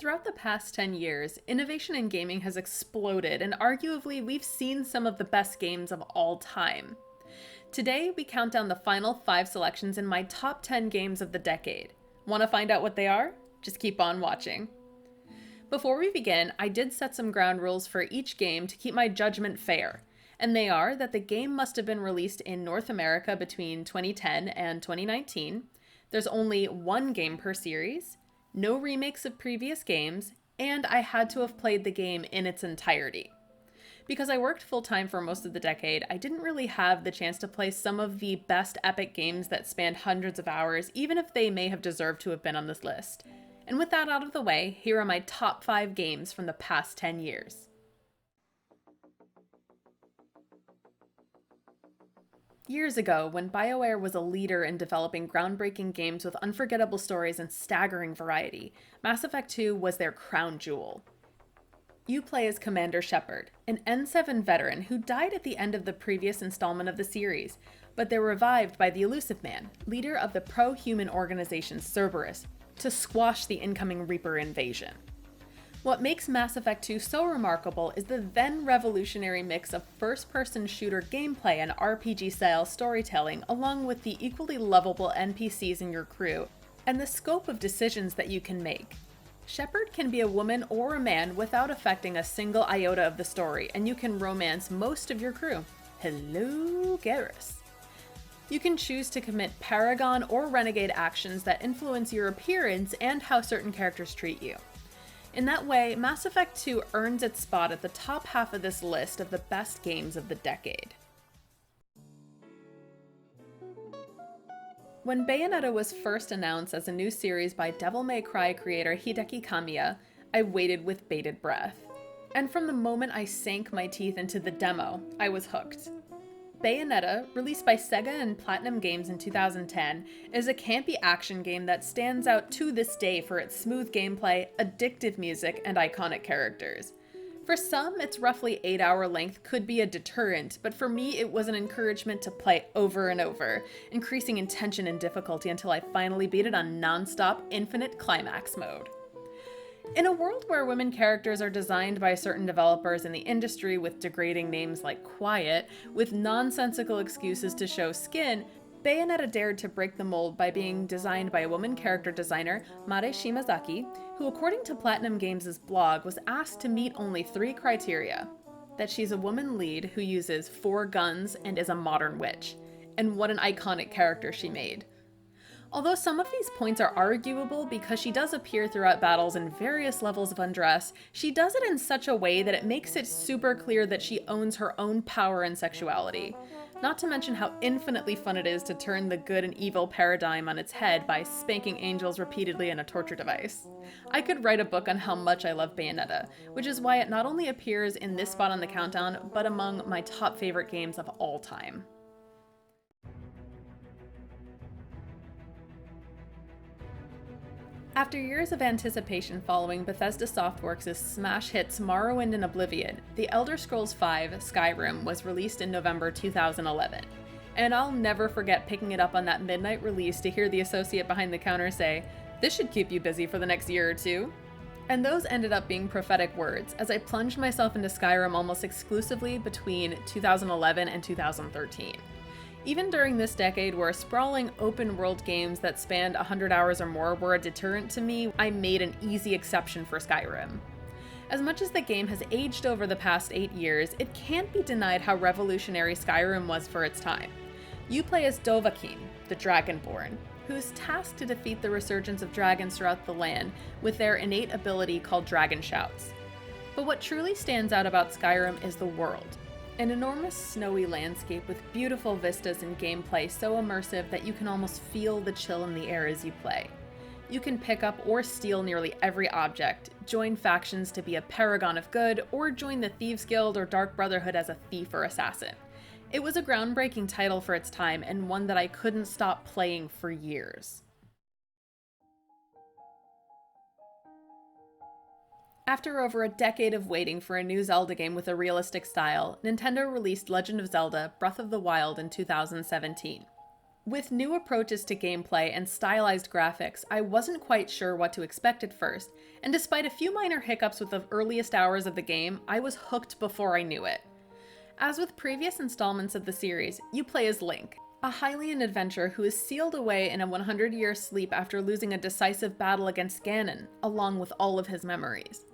Throughout the past 10 years, innovation in gaming has exploded, and arguably we've seen some of the best games of all time. Today, we count down the final 5 selections in my top 10 games of the decade. Want to find out what they are? Just keep on watching. Before we begin, I did set some ground rules for each game to keep my judgment fair, and they are that the game must have been released in North America between 2010 and 2019, there's only one game per series, no remakes of previous games, and I had to have played the game in its entirety. Because I worked full-time for most of the decade, I didn't really have the chance to play some of the best epic games that spanned hundreds of hours, even if they may have deserved to have been on this list. And with that out of the way, here are my top 5 games from the past 10 years. Years ago, when BioWare was a leader in developing groundbreaking games with unforgettable stories and staggering variety, Mass Effect 2 was their crown jewel. You play as Commander Shepard, an N7 veteran who died at the end of the previous installment of the series, but they're revived by the Elusive Man, leader of the pro-human organization Cerberus, to squash the incoming Reaper invasion. What makes Mass Effect 2 so remarkable is the then revolutionary mix of first-person shooter gameplay and RPG-style storytelling, along with the equally lovable NPCs in your crew, and the scope of decisions that you can make. Shepard can be a woman or a man without affecting a single iota of the story, and you can romance most of your crew. Hello, Garrus. You can choose to commit Paragon or Renegade actions that influence your appearance and how certain characters treat you. In that way, Mass Effect 2 earns its spot at the top half of this list of the best games of the decade. When Bayonetta was first announced as a new series by Devil May Cry creator Hideki Kamiya, I waited with bated breath. And from the moment I sank my teeth into the demo, I was hooked. Bayonetta, released by Sega and Platinum Games in 2010, is a campy action game that stands out to this day for its smooth gameplay, addictive music, and iconic characters. For some, its roughly 8-hour length could be a deterrent, but for me it was an encouragement to play over and over, increasing in tension and difficulty until I finally beat it on non-stop infinite climax mode. In a world where women characters are designed by certain developers in the industry with degrading names like Quiet, with nonsensical excuses to show skin, Bayonetta dared to break the mold by being designed by a woman character designer, Mare Shimazaki, who according to Platinum Games' blog was asked to meet only 3 criteria. That she's a woman lead who uses 4 guns and is a modern witch. And what an iconic character she made. Although some of these points are arguable because she does appear throughout battles in various levels of undress, she does it in such a way that it makes it super clear that she owns her own power and sexuality. Not to mention how infinitely fun it is to turn the good and evil paradigm on its head by spanking angels repeatedly in a torture device. I could write a book on how much I love Bayonetta, which is why it not only appears in this spot on the countdown, but among my top favorite games of all time. After years of anticipation following Bethesda Softworks' smash hits Morrowind and Oblivion, The Elder Scrolls V: Skyrim was released in November 2011. And I'll never forget picking it up on that midnight release to hear the associate behind the counter say, "This should keep you busy for the next year or two." And those ended up being prophetic words, as I plunged myself into Skyrim almost exclusively between 2011 and 2013. Even during this decade where sprawling open-world games that spanned 100 hours or more were a deterrent to me, I made an easy exception for Skyrim. As much as the game has aged over the past 8 years, it can't be denied how revolutionary Skyrim was for its time. You play as Dovahkiin, the Dragonborn, who is tasked to defeat the resurgence of dragons throughout the land with their innate ability called Dragon Shouts. But what truly stands out about Skyrim is the world. An enormous snowy landscape with beautiful vistas and gameplay so immersive that you can almost feel the chill in the air as you play. You can pick up or steal nearly every object, join factions to be a paragon of good, or join the Thieves Guild or Dark Brotherhood as a thief or assassin. It was a groundbreaking title for its time and one that I couldn't stop playing for years. After over a decade of waiting for a new Zelda game with a realistic style, Nintendo released Legend of Zelda: Breath of the Wild in 2017. With new approaches to gameplay and stylized graphics, I wasn't quite sure what to expect at first, and despite a few minor hiccups with the earliest hours of the game, I was hooked before I knew it. As with previous installments of the series, you play as Link, a Hylian adventurer who is sealed away in a 100-year sleep after losing a decisive battle against Ganon, along with all of his memories.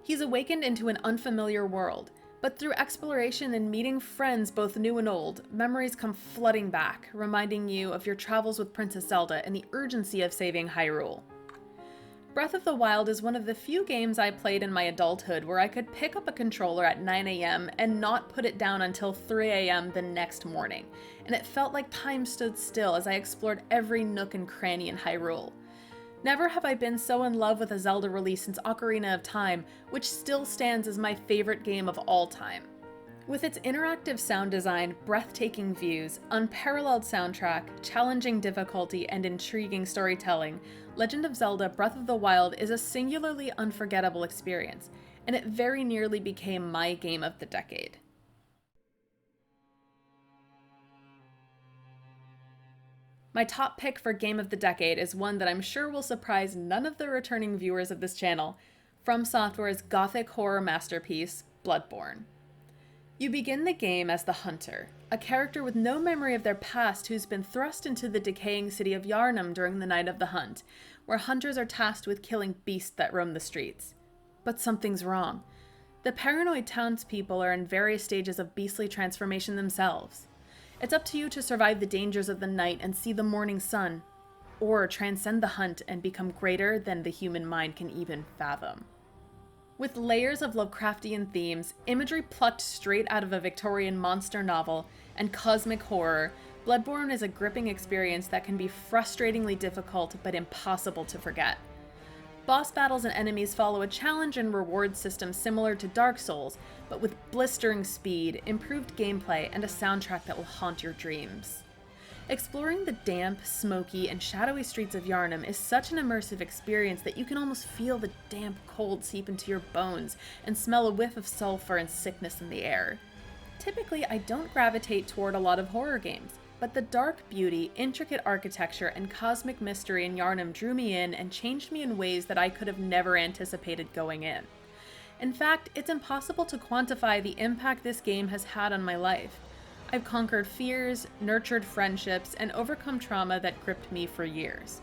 He's awakened into an unfamiliar world, but through exploration and meeting friends both new and old, memories come flooding back, reminding you of your travels with Princess Zelda and the urgency of saving Hyrule. Breath of the Wild is one of the few games I played in my adulthood where I could pick up a controller at 9 a.m. and not put it down until 3 a.m. the next morning, and it felt like time stood still as I explored every nook and cranny in Hyrule. Never have I been so in love with a Zelda release since Ocarina of Time, which still stands as my favorite game of all time. With its interactive sound design, breathtaking views, unparalleled soundtrack, challenging difficulty, and intriguing storytelling, Legend of Zelda Breath of the Wild is a singularly unforgettable experience, and it very nearly became my game of the decade. My top pick for Game of the Decade is one that I'm sure will surprise none of the returning viewers of this channel, From Software's gothic horror masterpiece, Bloodborne. You begin the game as the Hunter, a character with no memory of their past who's been thrust into the decaying city of Yharnam during the night of the hunt, where hunters are tasked with killing beasts that roam the streets. But something's wrong. The paranoid townspeople are in various stages of beastly transformation themselves. It's up to you to survive the dangers of the night and see the morning sun, or transcend the hunt and become greater than the human mind can even fathom. With layers of Lovecraftian themes, imagery plucked straight out of a Victorian monster novel, and cosmic horror, Bloodborne is a gripping experience that can be frustratingly difficult but impossible to forget. Boss battles and enemies follow a challenge and reward system similar to Dark Souls, but with blistering speed, improved gameplay, and a soundtrack that will haunt your dreams. Exploring the damp, smoky, and shadowy streets of Yharnam is such an immersive experience that you can almost feel the damp cold seep into your bones and smell a whiff of sulfur and sickness in the air. Typically, I don't gravitate toward a lot of horror games, but the dark beauty, intricate architecture, and cosmic mystery in Yharnam drew me in and changed me in ways that I could have never anticipated going in. In fact, it's impossible to quantify the impact this game has had on my life. I've conquered fears, nurtured friendships, and overcome trauma that gripped me for years.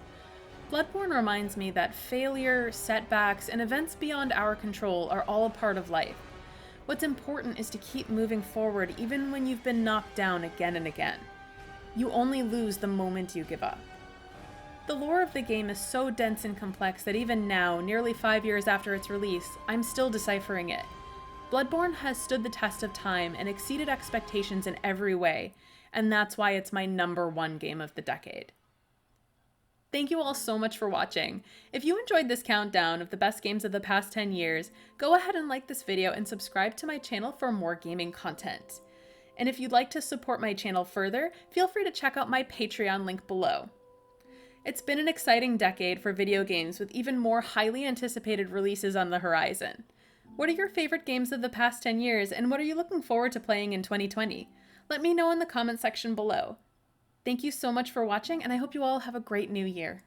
Bloodborne reminds me that failure, setbacks, and events beyond our control are all a part of life. What's important is to keep moving forward even when you've been knocked down again and again. You only lose the moment you give up. The lore of the game is so dense and complex that even now, nearly 5 years after its release, I'm still deciphering it. Bloodborne has stood the test of time and exceeded expectations in every way, and that's why it's my #1 game of the decade. Thank you all so much for watching. If you enjoyed this countdown of the best games of the past 10 years, go ahead and like this video and subscribe to my channel for more gaming content. And if you'd like to support my channel further, feel free to check out my Patreon link below. It's been an exciting decade for video games with even more highly anticipated releases on the horizon. What are your favorite games of the past 10 years, and what are you looking forward to playing in 2020? Let me know in the comment section below. Thank you so much for watching, and I hope you all have a great new year.